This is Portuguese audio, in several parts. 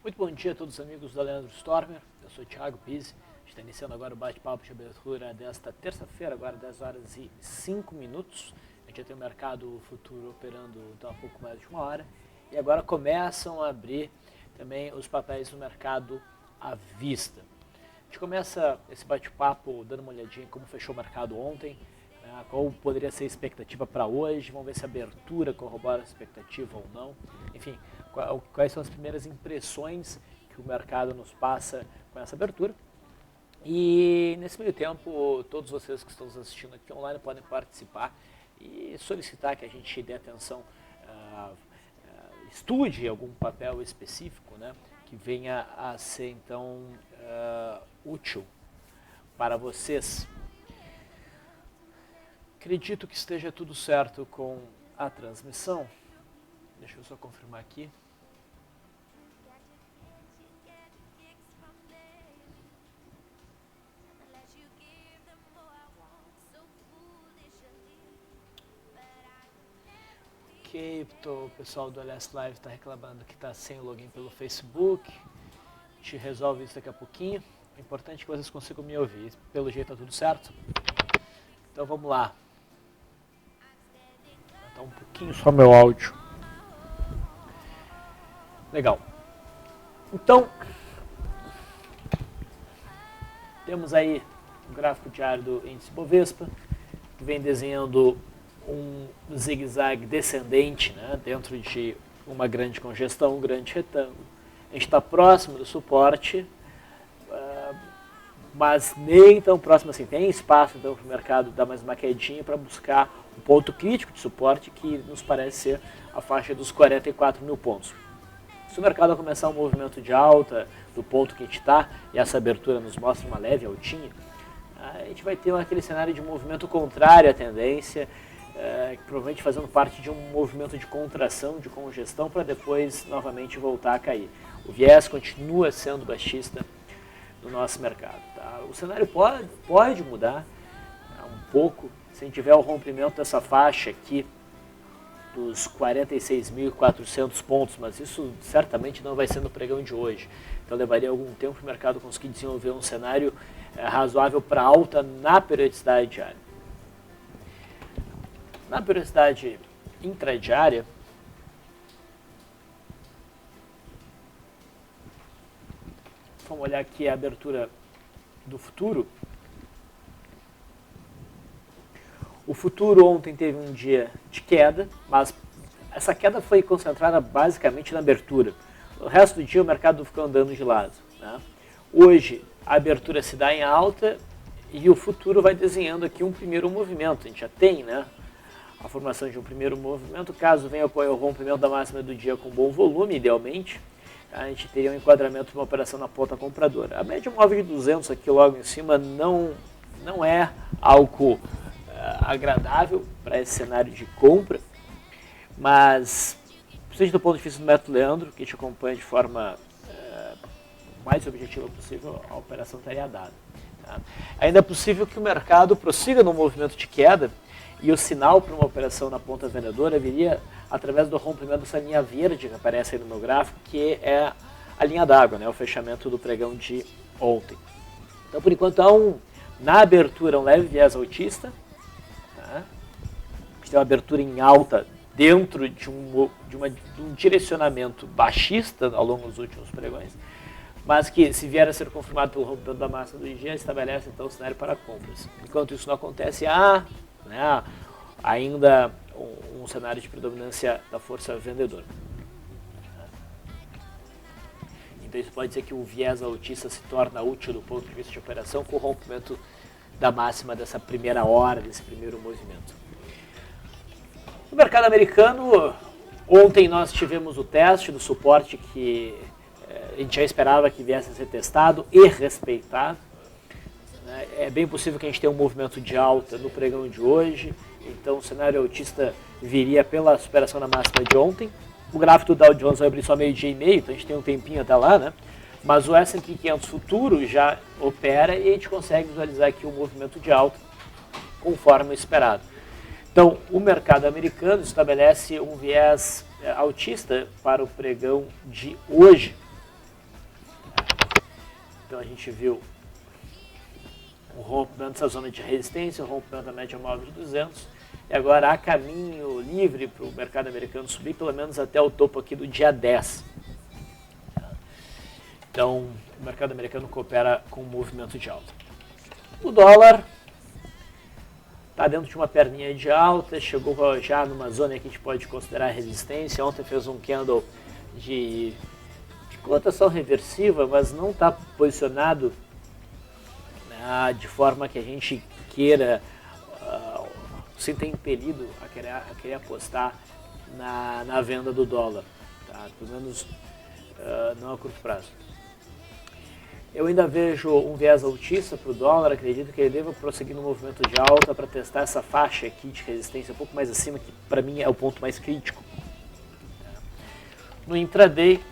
Muito bom dia a todos os amigos da Leandro Stormer, eu sou o Thiago Pizzi, a gente está iniciando agora o bate-papo de abertura desta terça-feira, agora 10 horas e 5 minutos. A gente já tem o mercado futuro operando há um pouco mais de uma hora e agora começam a abrir também os papéis do mercado à vista. A gente começa esse bate-papo dando uma olhadinha em como fechou o mercado ontem, qual poderia ser a expectativa para hoje, vamos ver se a abertura corrobora a expectativa ou não, enfim, quais são as primeiras impressões que o mercado nos passa com essa abertura. E nesse meio tempo, todos vocês que estão nos assistindo aqui online podem participar e solicitar que a gente dê atenção, estude algum papel específico, né, que venha a ser então útil para vocês. Acredito que esteja tudo certo com a transmissão. Deixa eu só confirmar aqui. Ok, o pessoal do LS Live está reclamando que está sem login pelo Facebook. A gente resolve isso daqui a pouquinho. O importante é que vocês consigam me ouvir. Pelo jeito está tudo certo. Então vamos lá. Tá um pouquinho só meu áudio. Legal. Então, temos aí o gráfico diário do índice Bovespa, que vem desenhando um zigue-zague descendente, né, dentro de uma grande congestão, um grande retângulo. A gente está próximo do suporte, mas nem tão próximo assim. Tem espaço então para o mercado dar mais uma quedinha para buscar um ponto crítico de suporte que nos parece ser a faixa dos 44 mil pontos. Se o mercado começar um movimento de alta do ponto que a gente está, e essa abertura nos mostra uma leve altinha, a gente vai ter aquele cenário de movimento contrário à tendência, provavelmente fazendo parte de um movimento de contração, de congestão, para depois novamente voltar a cair. O viés continua sendo baixista no nosso mercado. Tá? O cenário pode mudar um pouco se a gente tiver o rompimento dessa faixa aqui dos 46.400 pontos, mas isso certamente não vai ser no pregão de hoje. Então levaria algum tempo para o mercado conseguir desenvolver um cenário razoável para alta na periodicidade diária. Na periodicidade intradiária, vamos olhar aqui a abertura do futuro. O futuro ontem teve um dia de queda, mas essa queda foi concentrada basicamente na abertura. No resto do dia o mercado ficou andando de lado. Né? Hoje a abertura se dá em alta e o futuro vai desenhando aqui um primeiro movimento. A gente já tem, né, a formação de um primeiro movimento. Caso venha o rompimento da máxima do dia com bom volume, idealmente, a gente teria um enquadramento de uma operação na ponta compradora. A média móvel de 200 aqui logo em cima não é algo agradável para esse cenário de compra, mas principalmente do ponto de vista do método Leandro, que te acompanha de forma mais objetiva possível, a operação estaria dada. Tá? Ainda é possível que o mercado prossiga no movimento de queda e o sinal para uma operação na ponta vendedora viria através do rompimento dessa linha verde que aparece aí no meu gráfico, que é a linha d'água, né, o fechamento do pregão de ontem. Então, por enquanto, há na abertura um leve viés altista. A gente tem uma abertura em alta dentro de um direcionamento baixista ao longo dos últimos pregões, mas que, se vier a ser confirmado pelo rompimento da máxima do dia, estabelece então o cenário para compras. Enquanto isso não acontece, ainda um cenário de predominância da força vendedora. Então isso pode dizer que o viés altista se torna útil do ponto de vista de operação com o rompimento da máxima dessa primeira hora, desse primeiro movimento. No mercado americano, ontem nós tivemos o teste do suporte que a gente já esperava que viesse a ser testado e respeitado. É bem possível que a gente tenha um movimento de alta no pregão de hoje, então o cenário altista viria pela superação da máxima de ontem. O gráfico do Dow Jones vai abrir só meio-dia e meio, então a gente tem um tempinho até lá, né? Mas o S&P 500 futuro já opera e a gente consegue visualizar aqui um movimento de alta conforme o esperado. Então, o mercado americano estabelece um viés altista para o pregão de hoje. Então a gente viu um rompimento dessa zona de resistência, um rompimento da média móvel de 200, e agora há caminho livre para o mercado americano subir pelo menos até o topo aqui do dia 10. Então o mercado americano coopera com um movimento de alta. O dólar está dentro de uma perninha de alta, chegou já numa zona que a gente pode considerar resistência. Ontem fez um candle de cotação reversiva, mas não está posicionado de forma que a gente queira, sinta impelido a querer apostar na venda do dólar, tá? Pelo menos não a curto prazo. Eu ainda vejo um viés altista para o dólar, acredito que ele deva prosseguir no movimento de alta para testar essa faixa aqui de resistência um pouco mais acima, que para mim é o ponto mais crítico. No intraday,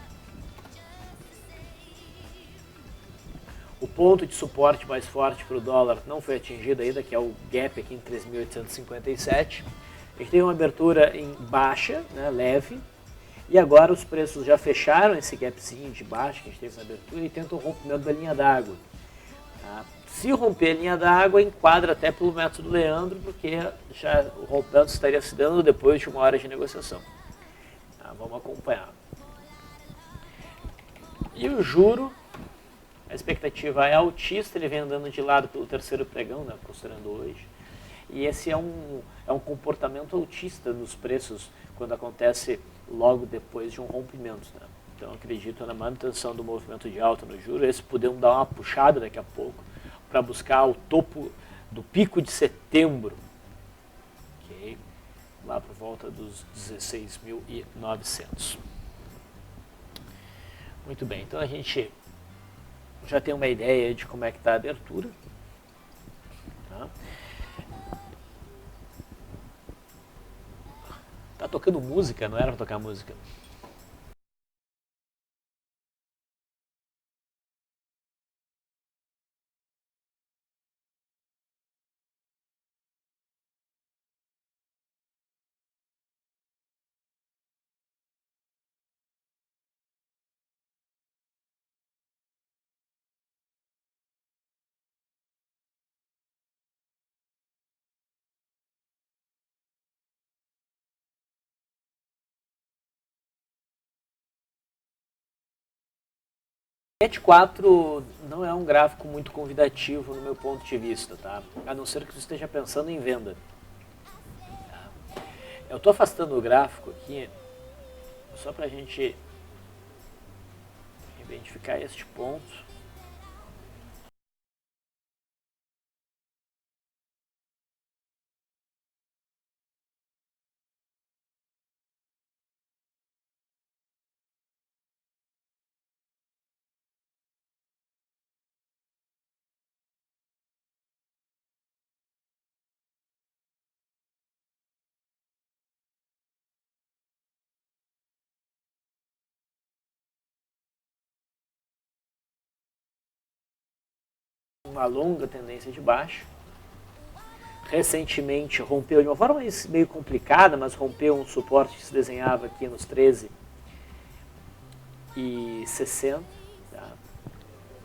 o ponto de suporte mais forte para o dólar não foi atingido ainda, que é o gap aqui em 3.857. A gente teve uma abertura em baixa, né, leve, e agora os preços já fecharam esse gapzinho de baixa que a gente teve na abertura e tentam o rompimento da linha d'água. Tá? Se romper a linha d'água, enquadra até pelo método Leandro, porque já o rompimento estaria se dando depois de 1 hora de negociação. Tá? Vamos acompanhar. E o juro, a expectativa é altista, ele vem andando de lado pelo terceiro pregão, né, considerando hoje. E esse é um comportamento altista nos preços quando acontece logo depois de um rompimento. Né? Então acredito na manutenção do movimento de alta no juro. Esse podemos dar uma puxada daqui a pouco para buscar o topo do pico de setembro, okay? Lá por volta dos 16.900. Muito bem, então a gente já tem uma ideia de como é que está a abertura. Tá? Tá tocando música, não era para tocar música. O 4 não é um gráfico muito convidativo no meu ponto de vista, tá? A não ser que você esteja pensando em venda. Eu estou afastando o gráfico aqui só para a gente identificar este ponto. Uma longa tendência de baixa. Recentemente rompeu de uma forma meio complicada, mas rompeu um suporte que se desenhava aqui nos 13,60. Tá?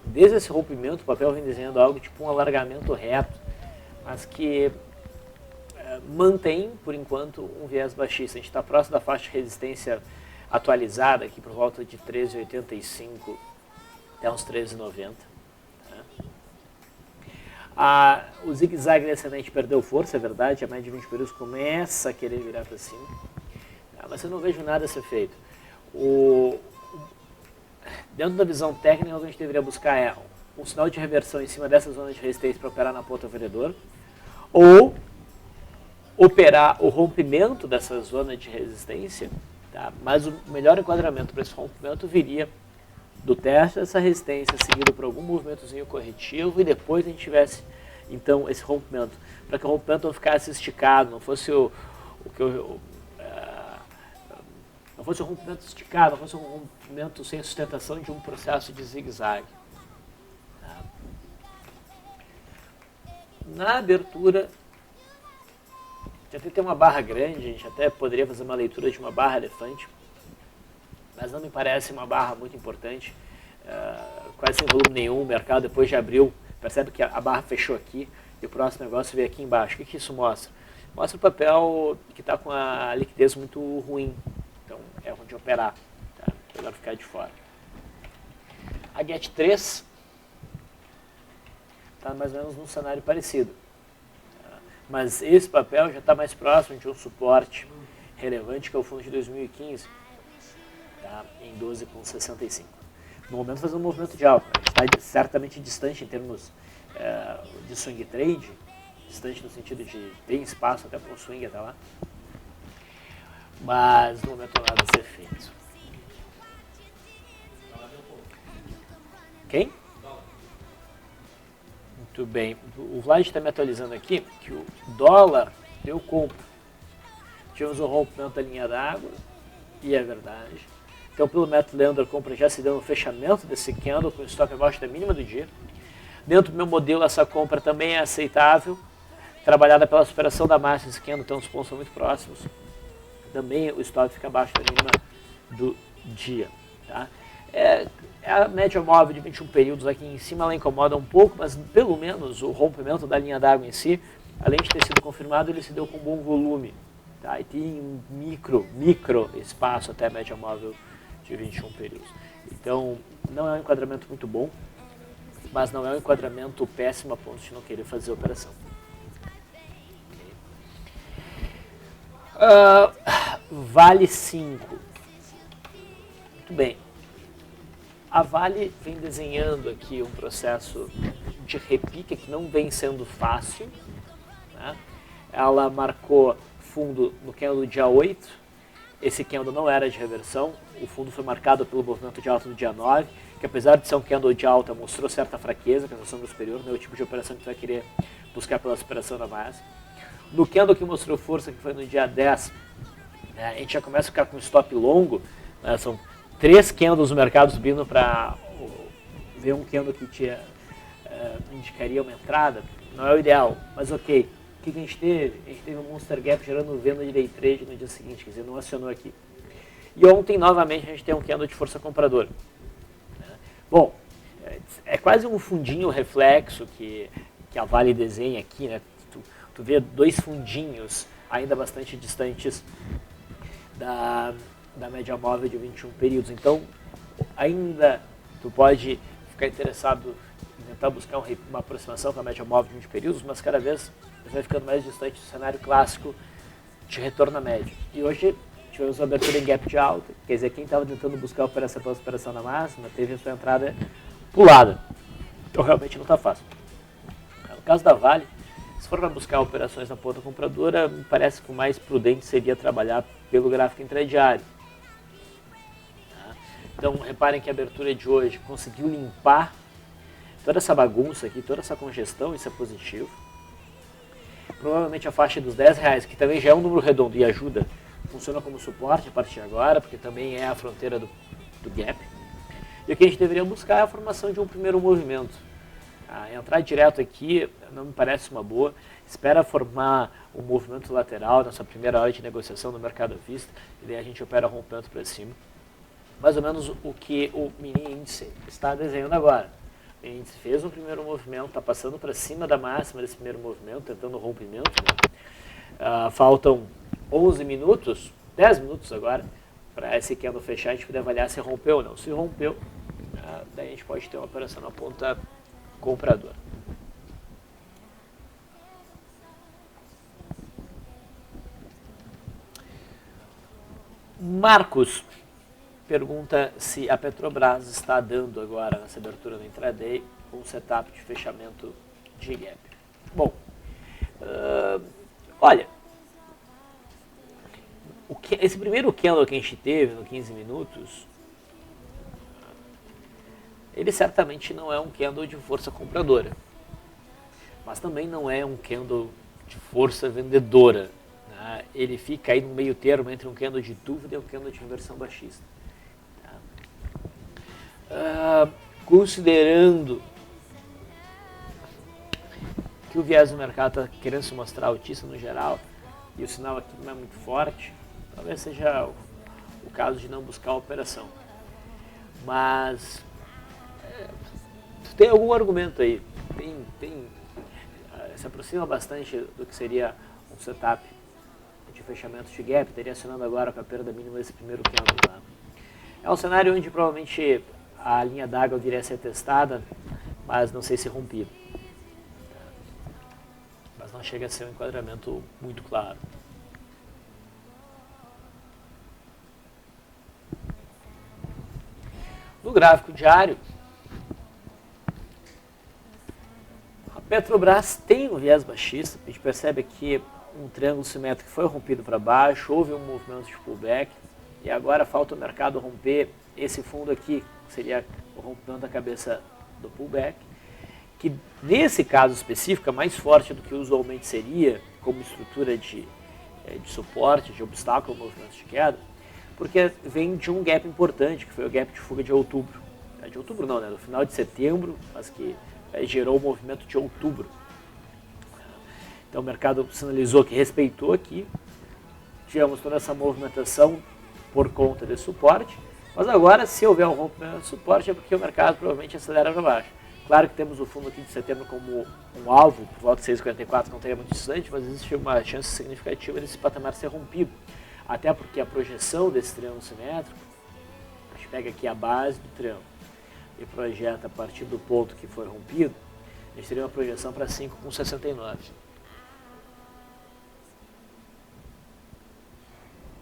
Desde esse rompimento, o papel vem desenhando algo tipo um alargamento reto, mas que mantém, por enquanto, um viés baixista. A gente está próximo da faixa de resistência atualizada, aqui por volta de 13,85 até uns 13,90. O zigue-zague descendente perdeu força, é verdade, a média de 20 períodos começa a querer virar para cima, mas eu não vejo nada a ser feito. Dentro da visão técnica, o que a gente deveria buscar é um sinal de reversão em cima dessa zona de resistência para operar na ponta vendedora, ou operar o rompimento dessa zona de resistência, tá? Mas o melhor enquadramento para esse rompimento viria do teste dessa resistência, seguido por algum movimentozinho corretivo, e depois a gente tivesse, então, esse rompimento, para que o rompimento não ficasse esticado, não fosse não fosse um rompimento esticado, não fosse um rompimento sem sustentação de um processo de zigue-zague. Tá? Na abertura, já tem uma barra grande, a gente até poderia fazer uma leitura de uma barra elefante, mas não me parece uma barra muito importante. quase sem volume nenhum, o mercado depois de abril, percebe que a barra fechou aqui e o próximo negócio veio aqui embaixo. O que isso mostra? Mostra o papel que está com a liquidez muito ruim, então é onde operar, tá? Melhor ficar de fora. A GET3 está mais ou menos num cenário parecido, tá? Mas esse papel já está mais próximo de um suporte relevante, que é o fundo de 2015, tá? Em 12,65. No momento fazendo um movimento de alta, está certamente distante em termos de swing trade, distante no sentido de tem espaço até para um swing até lá, mas no momento nada a ser feito. Quem? Muito bem. O Vlad está me atualizando aqui que o dólar deu compra. Tivemos um rompimento da linha d'água, e é verdade. Então, pelo método Leandro, a compra já se deu no fechamento desse candle, com o stop abaixo da mínima do dia. Dentro do meu modelo, essa compra também é aceitável, trabalhada pela superação da máxima desse candle, então os pontos são muito próximos. Também o stop fica abaixo da mínima do dia. Tá? A média móvel de 21 períodos aqui em cima, ela incomoda um pouco, mas pelo menos o rompimento da linha d'água em si, além de ter sido confirmado, ele se deu com bom volume. Tá? E tem um micro espaço até a média móvel de 21 períodos. Então, não é um enquadramento muito bom, mas não é um enquadramento péssimo a ponto de não querer fazer a operação. Vale 5. Muito bem. A Vale vem desenhando aqui um processo de repique que não vem sendo fácil, né? Ela marcou fundo no candle do dia 8. Esse candle não era de reversão. O fundo foi marcado pelo movimento de alta do dia 9, que apesar de ser um candle de alta, mostrou certa fraqueza, que é a sombra superior, não é o tipo de operação que você vai querer buscar pela superação da base. No candle que mostrou força, que foi no dia 10, né, a gente já começa a ficar com stop longo, né, são 3 candles no mercado subindo para ver um candle que te indicaria uma entrada. Não é o ideal, mas ok. O que a gente teve? A gente teve um Monster Gap gerando venda de day trade no dia seguinte, quer dizer, não acionou aqui. E ontem, novamente, a gente tem um candle de força compradora. Bom, é quase um fundinho reflexo que a Vale desenha aqui, né? Tu vê 2 fundinhos ainda bastante distantes da média móvel de 21 períodos. Então, ainda tu pode ficar interessado em tentar buscar uma aproximação com a média móvel de 20 períodos, mas cada vez vai ficando mais distante do cenário clássico de retorno à média. E hoje tivemos uma abertura em gap de alta, quer dizer, quem estava tentando buscar a operação pela superação na máxima teve a sua entrada pulada. Então realmente não está fácil. No caso da Vale, se for para buscar operações na ponta compradora, me parece que o mais prudente seria trabalhar pelo gráfico intradiário. Então reparem que a abertura de hoje conseguiu limpar toda essa bagunça aqui, toda essa congestão, isso é positivo. Provavelmente a faixa dos R$10, que também já é um número redondo e ajuda, funciona como suporte a partir de agora, porque também é a fronteira do gap. E o que a gente deveria buscar é a formação de um primeiro movimento. Entrar direto aqui não me parece uma boa. Espera formar um movimento lateral nessa primeira hora de negociação no mercado à vista, e daí a gente opera rompendo para cima. Mais ou menos o que o mini índice está desenhando agora. O índice fez um primeiro movimento, está passando para cima da máxima desse primeiro movimento, tentando o rompimento. Né? Faltam 11 minutos, 10 minutos agora, para esse candle fechar, a gente poder avaliar se rompeu ou não. Se rompeu, daí a gente pode ter uma operação na ponta compradora. Marcos pergunta se a Petrobras está dando agora, nessa abertura no intraday, um setup de fechamento de gap. Bom, olha, esse primeiro candle que a gente teve no 15 minutos, ele certamente não é um candle de força compradora, mas também não é um candle de força vendedora. Né? Ele fica aí no meio termo entre um candle de dúvida e um candle de reversão baixista. Considerando que o viés do mercado está querendo se mostrar altista no geral e o sinal aqui não é muito forte, talvez seja o caso de não buscar a operação. Mas tem algum argumento aí, se aproxima bastante do que seria um setup de fechamento de gap, estaria acionando agora com a perda mínima desse primeiro candle. Tá? É um cenário onde provavelmente a linha d'água viria a ser testada, mas não sei se rompida. Mas não chega a ser um enquadramento muito claro. No gráfico diário, a Petrobras tem um viés baixista. A gente percebe aqui um triângulo simétrico que foi rompido para baixo, houve um movimento de pullback e agora falta o mercado romper esse fundo aqui, que seria o rompimento da cabeça do pullback, que nesse caso específico é mais forte do que usualmente seria como estrutura de suporte, de obstáculo ao movimento de queda, porque vem de um gap importante, que foi o gap de fuga de outubro. De outubro não, né? No final de setembro, mas que gerou o movimento de outubro. Então o mercado sinalizou que respeitou aqui, tivemos toda essa movimentação por conta desse suporte, mas agora se houver um rompimento de suporte é porque o mercado provavelmente acelera para baixo. Claro que temos o fundo aqui de setembro como um alvo, por volta de 6,44, não teria muito distante, mas existe uma chance significativa desse patamar ser rompido. Até porque a projeção desse triângulo simétrico, a gente pega aqui a base do triângulo e projeta a partir do ponto que foi rompido, a gente teria uma projeção para 5,69.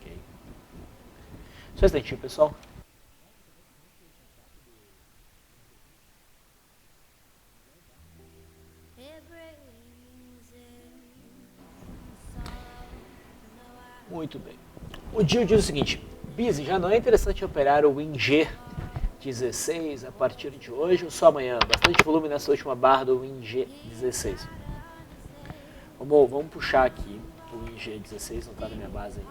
Okay. Só um instantinho, pessoal. Muito bem. O Gil diz o seguinte: Biz, já não é interessante operar o WinG16 a partir de hoje ou só amanhã? Bastante volume nessa última barra do WinG16. Vamos puxar aqui o WinG16, não está na minha base aí.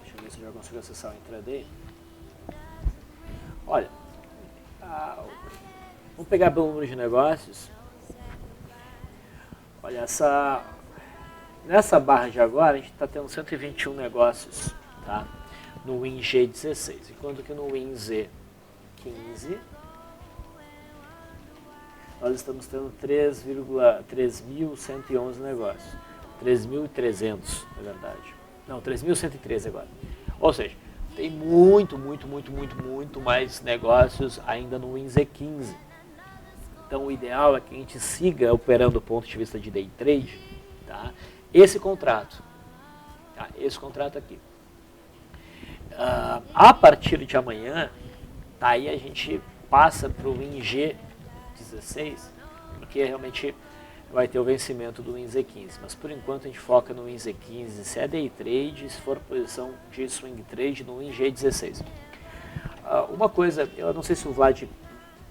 Deixa eu ver se eu já consigo acessar o intraday. Olha, vamos pegar pelo número de negócios. Olha, nessa barra de agora a gente está tendo 121 negócios, tá? No WinG16, enquanto que no WinZ15 nós estamos tendo 3.111 negócios, 3.300 na verdade, não, 3.113 agora, ou seja, tem muito mais negócios ainda no WinZ15. Então o ideal é que a gente siga operando do ponto de vista de day trade, tá? Esse contrato aqui. A partir de amanhã, tá, aí a gente passa para o WinG16, porque realmente vai ter o vencimento do WinZ15. Mas por enquanto a gente foca no WinZ15, se é day trade, se for posição de swing trade no WinG16. Uma coisa, eu não sei se o Vlad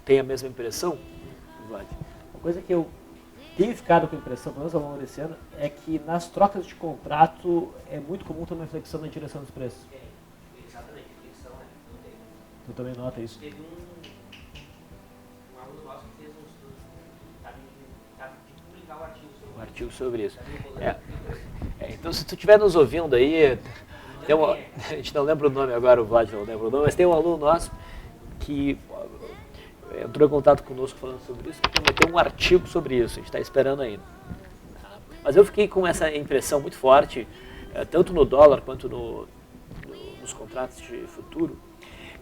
tem a mesma impressão, Vlad. Uma coisa que eu tenho ficado com a impressão, pelo menos ao longo desse ano, é que nas trocas de contrato é muito comum ter uma reflexão na direção dos preços. Exatamente, reflexão é, não tem. Tu também nota isso? Teve um aluno nosso que fez um estudo, tá de publicar um artigo sobre isso. Então se tu estiver nos ouvindo aí, a gente não lembra o nome agora, o Vlad não lembra o nome, mas tem um aluno nosso que entrou em contato conosco falando sobre isso, que prometeu um artigo sobre isso, a gente está esperando ainda. Mas eu fiquei com essa impressão muito forte, tanto no dólar quanto nos contratos de futuro.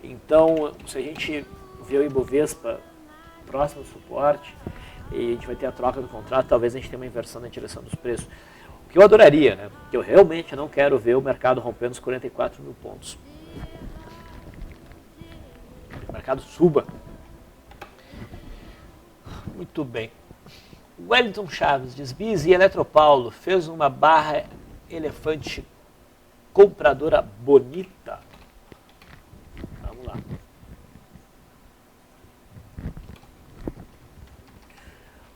Então, se a gente vê o Ibovespa próximo ao suporte, e a gente vai ter a troca do contrato, talvez a gente tenha uma inversão na direção dos preços. O que eu adoraria, né? Porque eu realmente não quero ver o mercado rompendo os 44 mil pontos. O mercado suba. Muito bem. Wellington Chaves diz: Biz e Eletropaulo fez uma barra elefante compradora bonita. Vamos lá.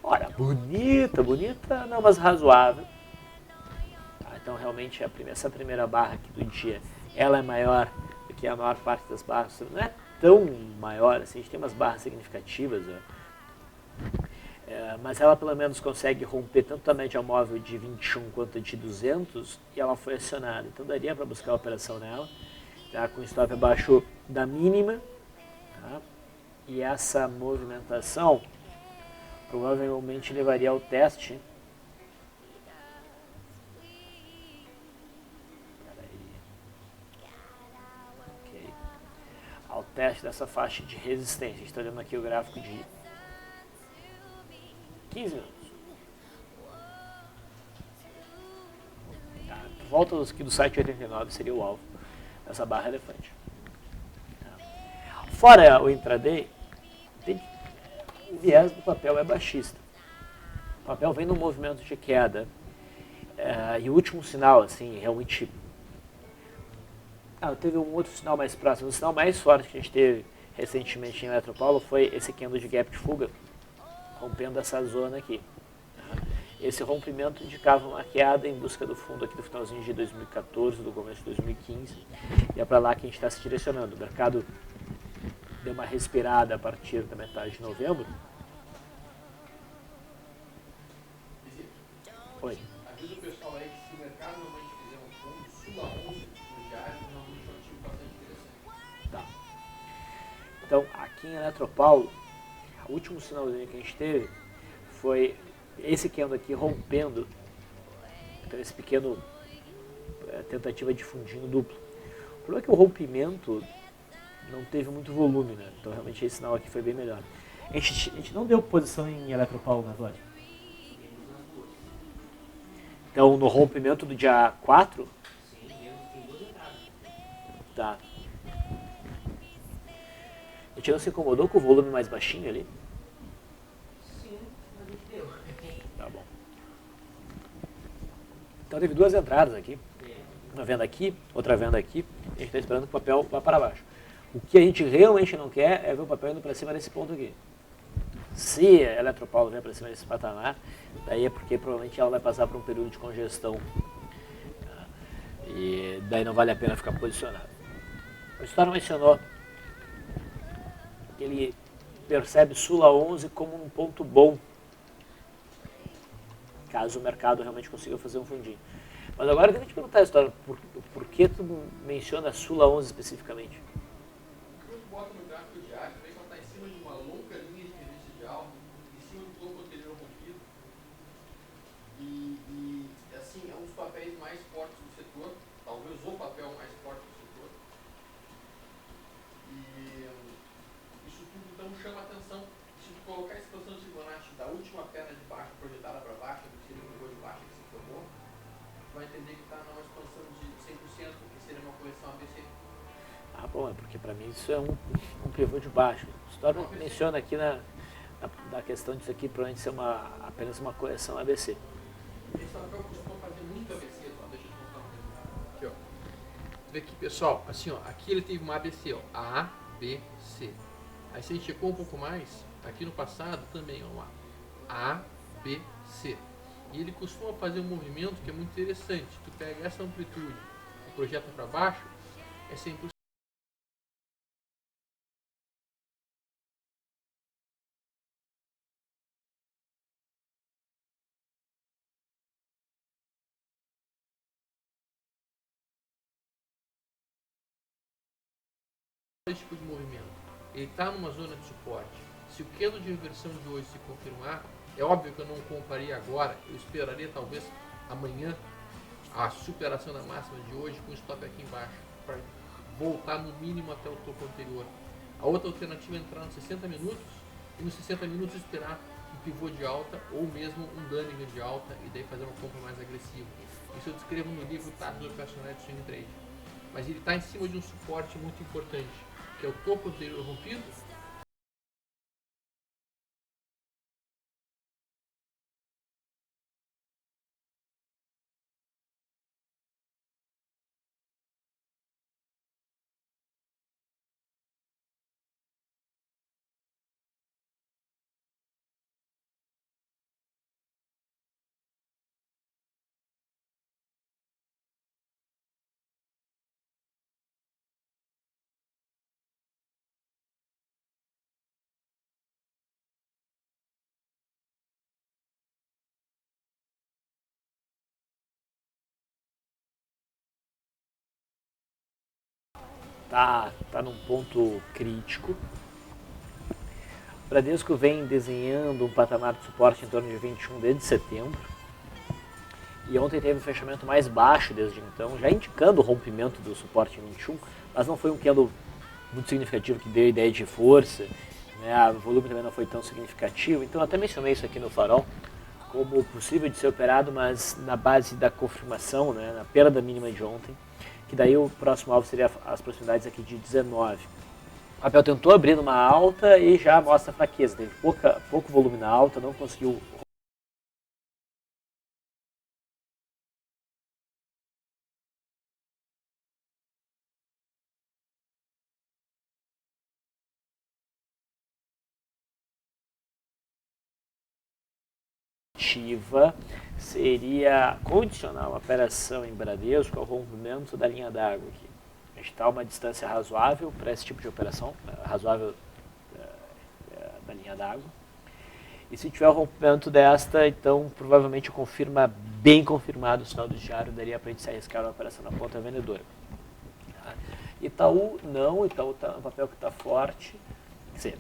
Olha, bonita não, mas razoável. Então realmente essa primeira barra aqui do dia, ela é maior do que a maior parte das barras. Não é tão maior assim, a gente tem umas barras significativas, né? Mas ela pelo menos consegue romper tanto a média móvel de 21 quanto a de 200 e ela foi acionada. Então daria para buscar a operação nela. tá, com stop abaixo da mínima, tá, e essa movimentação provavelmente levaria ao teste. Ok. Ao teste dessa faixa de resistência. Estou olhando aqui o gráfico de 15 minutos. Tá, por volta do site 89 seria o alvo dessa barra elefante. Tá. Fora o intraday, o viés do papel é baixista. O papel vem num movimento de queda. E o último sinal, assim, realmente... teve um outro sinal mais próximo. O sinal mais forte que a gente teve recentemente em Eletropaulo foi esse candle de gap de fuga, rompendo essa zona aqui. Esse rompimento indicava uma queda em busca do fundo aqui do finalzinho de 2014, do começo de 2015. E é para lá que a gente está se direcionando. O mercado deu uma respirada a partir da metade de novembro. Oi. Avisa o pessoal aí que se o mercado normalmente fizer um fundo sul a 11 no diário, normalmente é um ativo bastante interessante. Tá. Então, aqui em Eletropaulo, o último sinalzinho que a gente teve foi esse candle aqui rompendo, então esse pequeno tentativa de fundinho duplo. O problema é que o rompimento não teve muito volume, né? Então realmente esse sinal aqui foi bem melhor. A gente não deu posição em Eletropaulo, né, Vlad? Então no rompimento do dia 4, Sim, tem duas entradas. tá. A gente não se incomodou com o volume mais baixinho ali? Sim, mas a gente deu. Tá bom. Então teve duas entradas aqui. Uma venda aqui, outra venda aqui. A gente está esperando que o papel vá para baixo. O que a gente realmente não quer é ver o papel indo para cima desse ponto aqui. Se a Eletropaulo vier para cima desse patamar, daí é porque provavelmente ela vai passar por um período de congestão. E daí não vale a pena ficar posicionado. O Storm mencionou que ele percebe Sula 11 como um ponto bom, caso o mercado realmente consiga fazer um fundinho. Mas agora eu queria te perguntar, Storm, por que tu menciona Sula 11 especificamente? Quando bota no gráfico diário, vem quando está em cima de uma longa linha de tendência de alta, em cima do topo anterior rompido. E assim, é um dos papéis mais fortes do setor, talvez o papel mais forte do setor. E isso tudo então chama atenção. Se tu colocar a expansão de Fibonacci da última perna de baixo projetada para baixo, do que seria o nível de baixa que se formou, tu vai entender que está numa expansão de 100%, que seria uma correção ABC. Ah, bom, é porque para mim isso é um pivô de baixo. O Storm menciona aqui na questão disso aqui provavelmente ser apenas uma correção ABC. Esse papel costuma fazer muito ABC, ó. Deixa eu te mostrar um resultado. Aqui, ó. Vê aqui, pessoal, assim, ó, aqui ele teve uma ABC, ó, A, B, C. Aí se a gente checou um pouco mais, aqui no passado também, ó, uma A, B, C. E ele costuma fazer um movimento que é muito interessante. Tu pega essa amplitude e projeta para baixo, é 100%. Esse tipo de movimento, ele está numa zona de suporte. Se o candle de reversão de hoje se confirmar, é óbvio que eu não compraria agora, eu esperaria talvez amanhã a superação da máxima de hoje com stop aqui embaixo, para voltar no mínimo até o topo anterior. A outra alternativa é entrar nos 60 minutos e nos 60 minutos esperar um pivô de alta ou mesmo um Dunning de alta e daí fazer uma compra mais agressiva. Isso eu descrevo no livro Táticas Operacionais de Swing Trade. Mas ele está em cima de um suporte muito importante, que é o topo anterior rompido tá num ponto crítico. O Bradesco vem desenhando um patamar de suporte em torno de 21 desde setembro. E ontem teve um fechamento mais baixo desde então, já indicando o rompimento do suporte em 21, mas não foi um candle muito significativo que deu ideia de força, né? O volume também não foi tão significativo, então eu até mencionei isso aqui no Farol, como possível de ser operado, mas na base da confirmação, né, na perda mínima de ontem, que daí o próximo alvo seria as proximidades aqui de 19. O papel tentou abrir numa alta e já mostra fraqueza, teve pouco volume na alta, não conseguiu seria condicionar uma operação em Bradesco ao rompimento da linha d'água aqui. A gente está a uma distância razoável para esse tipo de operação, razoável da linha d'água. E se tiver o rompimento desta, então provavelmente confirma, bem confirmado o sinal do diário, daria para a gente se arriscar uma operação na ponta vendedora. Itaú não, Itaú está um papel que está forte, quer dizer,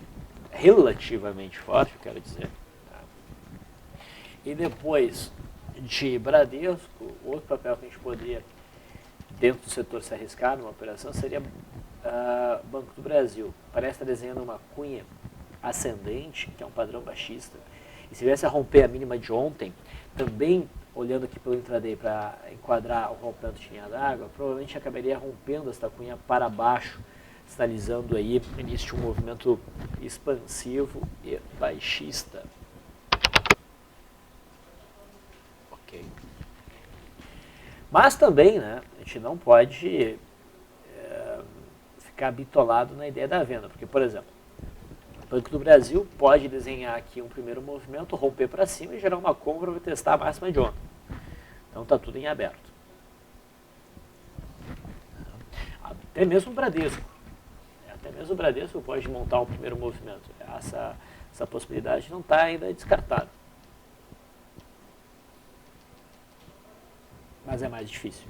relativamente forte, eu quero dizer. E depois de Bradesco, outro papel que a gente poderia, dentro do setor, se arriscar numa operação seria Banco do Brasil. Parece estar desenhando uma cunha ascendente, que é um padrão baixista. E se viesse a romper a mínima de ontem, também olhando aqui pelo intraday para enquadrar o rompimento de linha d'água, provavelmente acabaria rompendo esta cunha para baixo, sinalizando aí o início de um movimento expansivo e baixista. Mas também, né, a gente não pode ficar bitolado na ideia da venda, porque, por exemplo, o Banco do Brasil pode desenhar aqui um primeiro movimento, romper para cima e gerar uma compra para testar a máxima de ontem. Então está tudo em aberto. Até mesmo o Bradesco. Até mesmo o Bradesco pode montar um primeiro movimento. Essa possibilidade não está ainda descartada. Mas é mais difícil.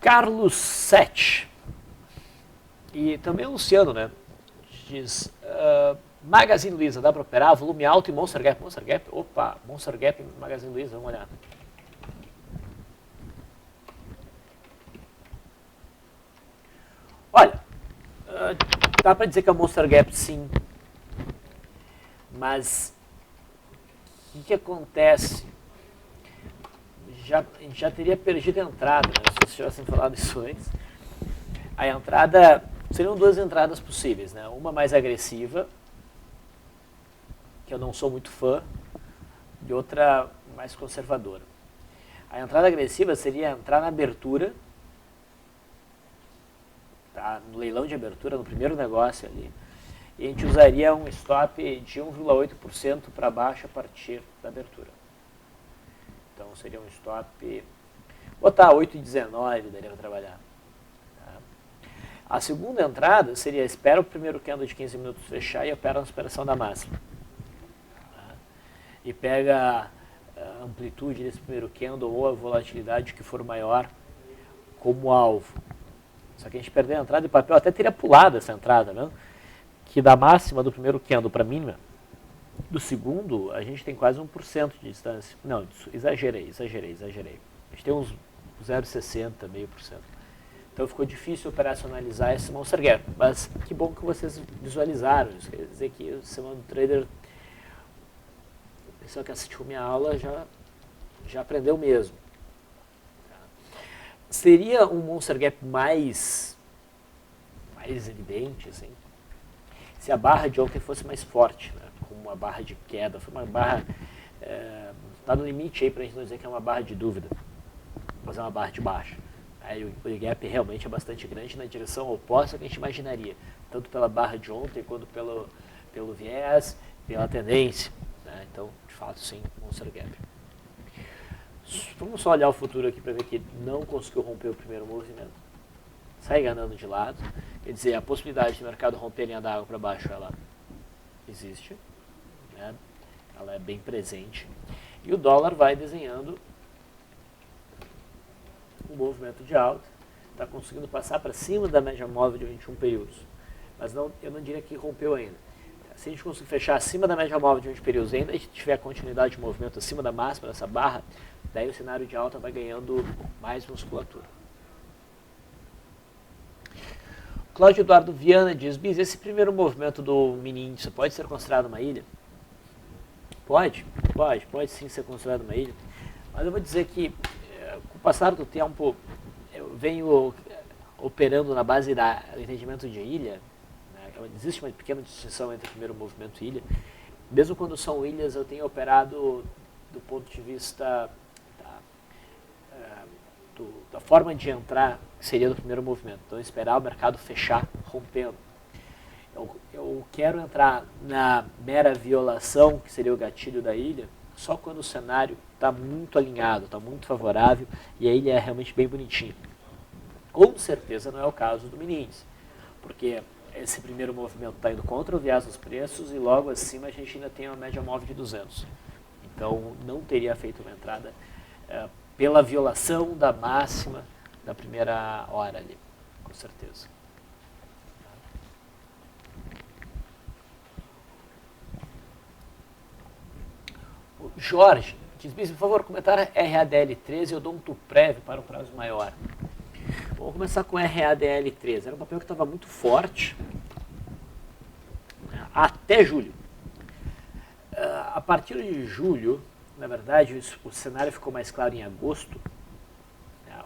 Carlos 7. E também o Luciano, né? Diz, Magazine Luiza, dá para operar? Volume alto e Monster Gap. Monster Gap? Opa, Monster Gap e Magazine Luiza, vamos olhar. Olha, dá para dizer que é Monster Gap sim. Mas o que acontece? A gente já teria perdido a entrada, né? Se vocês tivessem falado isso antes. A entrada, seriam duas entradas possíveis, né? Uma mais agressiva, que eu não sou muito fã, e outra mais conservadora. A entrada agressiva seria entrar na abertura, tá? No leilão de abertura, no primeiro negócio ali, e a gente usaria um stop de 1,8% para baixo a partir da abertura. Então seria um stop, botar 8,19 daria para trabalhar. Tá? A segunda entrada seria, espera o primeiro candle de 15 minutos fechar e opera na superação da máxima. Tá? E pega a amplitude desse primeiro candle ou a volatilidade que for maior como alvo. Só que a gente perdeu a entrada e o papel até teria pulado essa entrada, né? Que da máxima do primeiro candle para a mínima, do segundo, a gente tem quase 1% de distância. Não, exagerei. A gente tem uns 0,60, meio por cento. Então ficou difícil operacionalizar esse Monster Gap. Mas que bom que vocês visualizaram. Isso quer dizer que o Semana do Trader, o pessoal que assistiu minha aula já aprendeu mesmo. Seria um Monster Gap mais evidente, assim, se a barra de ontem fosse mais forte, né? Como uma barra de queda, foi uma barra, está no limite aí para a gente não dizer que é uma barra de dúvida, mas é uma barra de baixa. Aí o gap realmente é bastante grande na direção oposta que a gente imaginaria, tanto pela barra de ontem quanto pelo viés, pela tendência. Né? Então, de fato, sim, Monster Gap. Vamos só olhar o futuro aqui para ver que não conseguiu romper o primeiro movimento. Sai andando de lado. Quer dizer, a possibilidade de mercado romper a linha d'água para baixo, ela existe. Né? Ela é bem presente. E o dólar vai desenhando um movimento de alta, está conseguindo passar para cima da média móvel de 21 períodos, mas não, eu não diria que rompeu ainda. Se a gente conseguir fechar acima da média móvel de 20 períodos e ainda a gente tiver continuidade de movimento acima da máxima dessa barra, daí o cenário de alta vai ganhando mais musculatura. Cláudio Eduardo Viana diz, Bis, esse primeiro movimento do mini índice pode ser considerado uma ilha? Pode sim ser considerado uma ilha, mas eu vou dizer que com o passar do tempo eu venho operando na base do entendimento de ilha, né? Existe uma pequena distinção entre o primeiro movimento e ilha, mesmo quando são ilhas eu tenho operado do ponto de vista da forma de entrar, que seria do primeiro movimento. Então, esperar o mercado fechar rompendo. Eu quero entrar na mera violação, que seria o gatilho da ilha, só quando o cenário está muito alinhado, está muito favorável e a ilha é realmente bem bonitinha. Com certeza não é o caso do mini índice, porque esse primeiro movimento está indo contra o viés dos preços e logo acima a gente ainda tem uma média móvel de 200. Então, não teria feito uma entrada pela violação da máxima da primeira hora ali, com certeza. O Jorge diz, por favor, comentar RADL13 e Odontoprev para um prazo maior. Vamos começar com RADL13. Era um papel que estava muito forte até julho. A partir de julho, na verdade, o cenário ficou mais claro em agosto.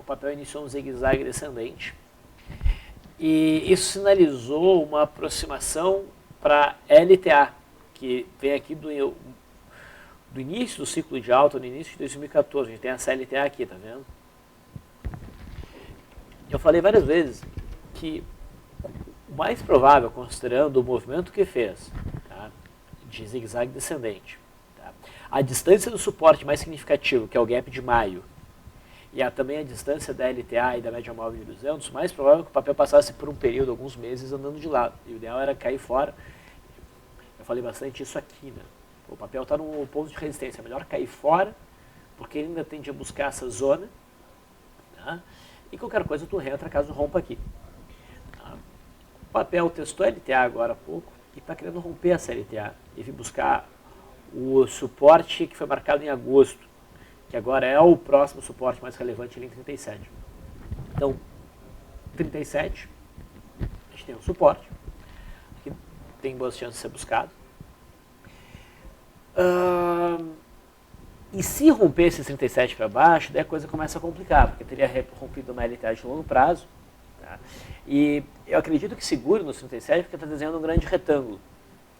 O papel iniciou um zigue-zague descendente. E isso sinalizou uma aproximação para LTA, que vem aqui do início do ciclo de alta, no início de 2014. A gente tem essa LTA aqui, tá vendo? Eu falei várias vezes que o mais provável, considerando o movimento que fez, tá, de zigue-zague descendente, a distância do suporte mais significativo, que é o gap de maio, e também a distância da LTA e da média móvel de 200, mais provável que o papel passasse por um período, alguns meses, andando de lado. E o ideal era cair fora. Eu falei bastante isso aqui, né? O papel está no ponto de resistência. É melhor cair fora, porque ele ainda tende a buscar essa zona. Tá? E qualquer coisa tu reentra caso rompa aqui. Tá? O papel testou a LTA agora há pouco e está querendo romper essa LTA e vir buscar o suporte que foi marcado em agosto, que agora é o próximo suporte mais relevante ali em 37. Então, 37, a gente tem um suporte, que tem boas chances de ser buscado. E se romper esses 37 para baixo, daí a coisa começa a complicar, porque teria rompido uma LTA de longo prazo. Tá? E eu acredito que segure nos 37 porque está desenhando um grande retângulo.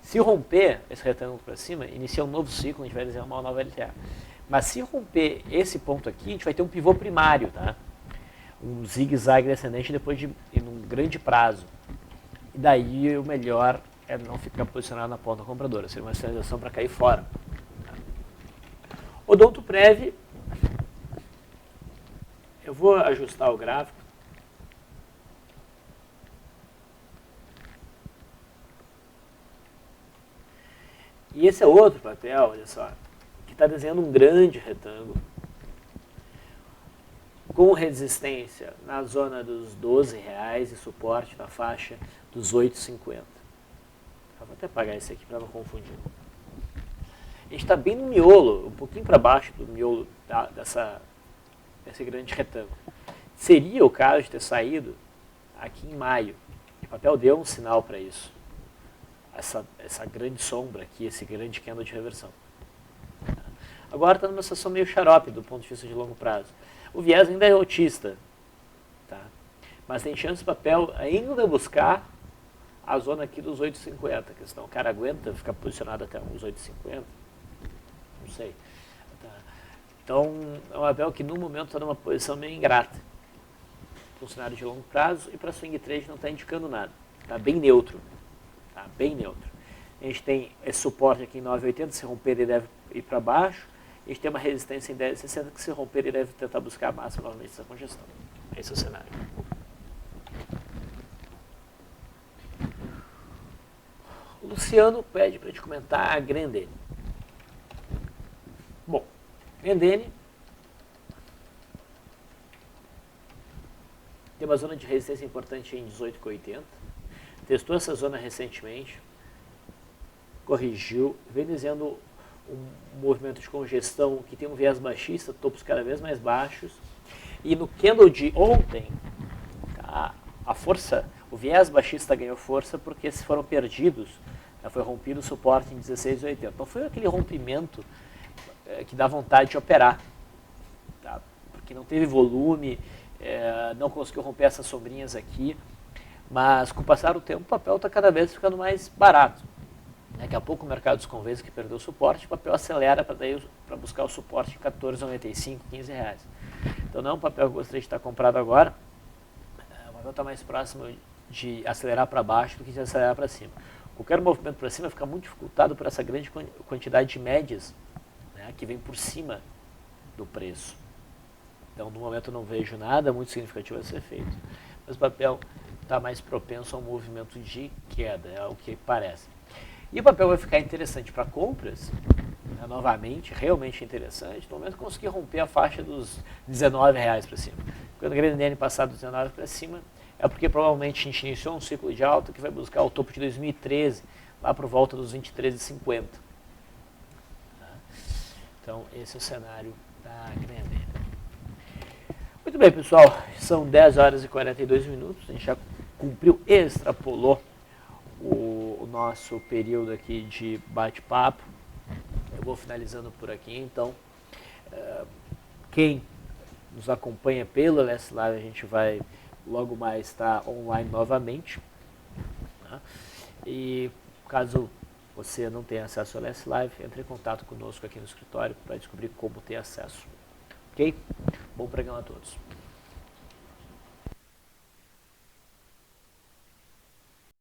Se romper esse retângulo para cima, inicia um novo ciclo, a gente vai desenhar uma nova LTA. Mas se romper esse ponto aqui, a gente vai ter um pivô primário, tá? Um zigue-zague descendente depois de um grande prazo. E daí o melhor é não ficar posicionado na ponta compradora, seria uma sinalização para cair fora. Tá? Odontoprev, eu vou ajustar o gráfico. E esse é outro papel, olha só, que está desenhando um grande retângulo com resistência na zona dos R$12 e suporte na faixa dos R$8,50. Vou até apagar esse aqui para não confundir. A gente está bem no miolo, um pouquinho para baixo do miolo desse grande retângulo. Seria o caso de ter saído aqui em maio. E o papel deu um sinal para isso. Essa grande sombra aqui, esse grande candle de reversão. Agora está numa situação meio xarope do ponto de vista de longo prazo. O viés ainda é otista, tá? Mas tem chance do papel ainda buscar a zona aqui dos 8,50. A questão, o cara aguenta ficar posicionado até uns 8,50? Não sei. Tá? Então, é um papel que no momento está numa posição meio ingrata. Para um cenário de longo prazo e para swing trade não está indicando nada. Está bem neutro. Tá bem neutro. A gente tem esse suporte aqui em 9,80, se romper ele deve ir para baixo. A gente tem uma resistência em 10,60 que se romper ele deve tentar buscar a máxima novamente essa congestão. Esse é o cenário. O Luciano pede para a gente comentar a Grendene. Bom, Grendene tem uma zona de resistência importante em 18,80. Testou essa zona recentemente, corrigiu, vem desenhando um movimento de congestão que tem um viés baixista, topos cada vez mais baixos. E no candle de ontem, a força, o viés baixista ganhou força porque se foram perdidos, foi rompido o suporte em 16,80. Então foi aquele rompimento que dá vontade de operar, tá? Porque não teve volume, não conseguiu romper essas sombrinhas aqui, mas com o passar do tempo o papel está cada vez ficando mais barato. Daqui a pouco o mercado se convence que perdeu o suporte, o papel acelera para buscar o suporte em 14,95, 15 reais. Então não é um papel que eu gostaria de estar comprado agora, o papel está mais próximo de acelerar para baixo do que de acelerar para cima. Qualquer movimento para cima fica muito dificultado por essa grande quantidade de médias, né, que vem por cima do preço. Então no momento eu não vejo nada muito significativo a ser feito, mas o papel está mais propenso a um movimento de queda, é o que parece. E o papel vai ficar interessante para compras, né, novamente, realmente interessante, no momento que conseguir romper a faixa dos R$19 para cima. Quando o GNN passar dos 19 para cima, é porque provavelmente a gente iniciou um ciclo de alta que vai buscar o topo de 2013, lá por volta dos 23,50. Então esse é o cenário da GNN. Muito bem, pessoal, são 10 horas e 42 minutos, a gente já cumpriu, extrapolou o nosso período aqui de bate-papo. Eu vou finalizando por aqui, então quem nos acompanha pelo LS Live, a gente vai logo mais estar online novamente, tá? E caso você não tenha acesso ao LS Live, entre em contato conosco aqui no escritório para descobrir como ter acesso. Ok? Bom programa a todos.